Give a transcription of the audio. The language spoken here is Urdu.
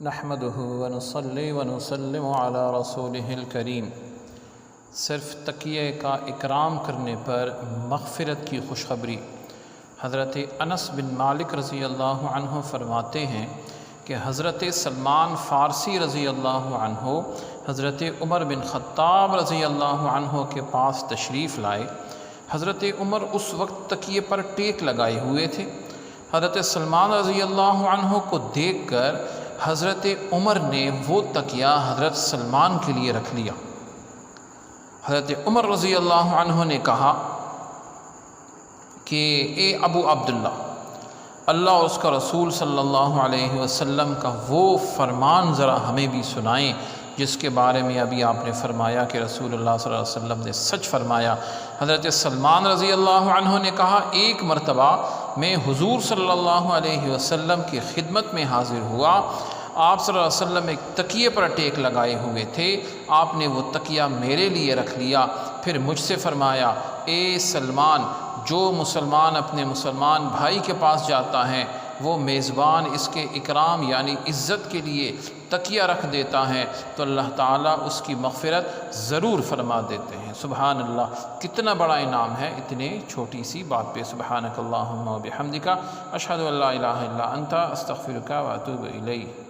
نحمدہ ونصلی ونسلم علی رسولہ الکریم۔ صرف تکیے کا اکرام کرنے پر مغفرت کی خوشخبری۔ حضرت انس بن مالک رضی اللہ عنہ فرماتے ہیں کہ حضرت سلمان فارسی رضی اللہ عنہ حضرت عمر بن خطاب رضی اللہ عنہ کے پاس تشریف لائے۔ حضرت عمر اس وقت تکیے پر ٹیک لگائے ہوئے تھے۔ حضرت سلمان رضی اللہ عنہ کو دیکھ کر حضرت عمر نے وہ تکیہ حضرت سلمان کے لیے رکھ لیا۔ حضرت عمر رضی اللہ عنہ نے کہا کہ اے ابو عبداللہ، اللہ اور اس کا رسول صلی اللہ علیہ وسلم کا وہ فرمان ذرا ہمیں بھی سنائیں جس کے بارے میں ابھی آپ نے فرمایا کہ رسول اللہ صلی اللہ علیہ وسلم نے سچ فرمایا۔ حضرت سلمان رضی اللہ عنہ نے کہا، ایک مرتبہ میں حضور صلی اللہ علیہ وسلم کی خدمت میں حاضر ہوا۔ آپ صلی اللہ علیہ وسلم ایک تکیے پر ٹیک لگائے ہوئے تھے، آپ نے وہ تکیہ میرے لیے رکھ لیا، پھر مجھ سے فرمایا، اے سلمان، جو مسلمان اپنے مسلمان بھائی کے پاس جاتا ہے وہ میزبان اس کے اکرام یعنی عزت کے لیے تکیہ رکھ دیتا ہے تو اللہ تعالیٰ اس کی مغفرت ضرور فرما دیتے ہیں۔ سبحان اللہ، کتنا بڑا انعام ہے اتنے چھوٹی سی بات پہ۔ سبحانک اللہم و بحمدک، اشہد ان لا الہ الا انت، استغفرک و اتوب الیک۔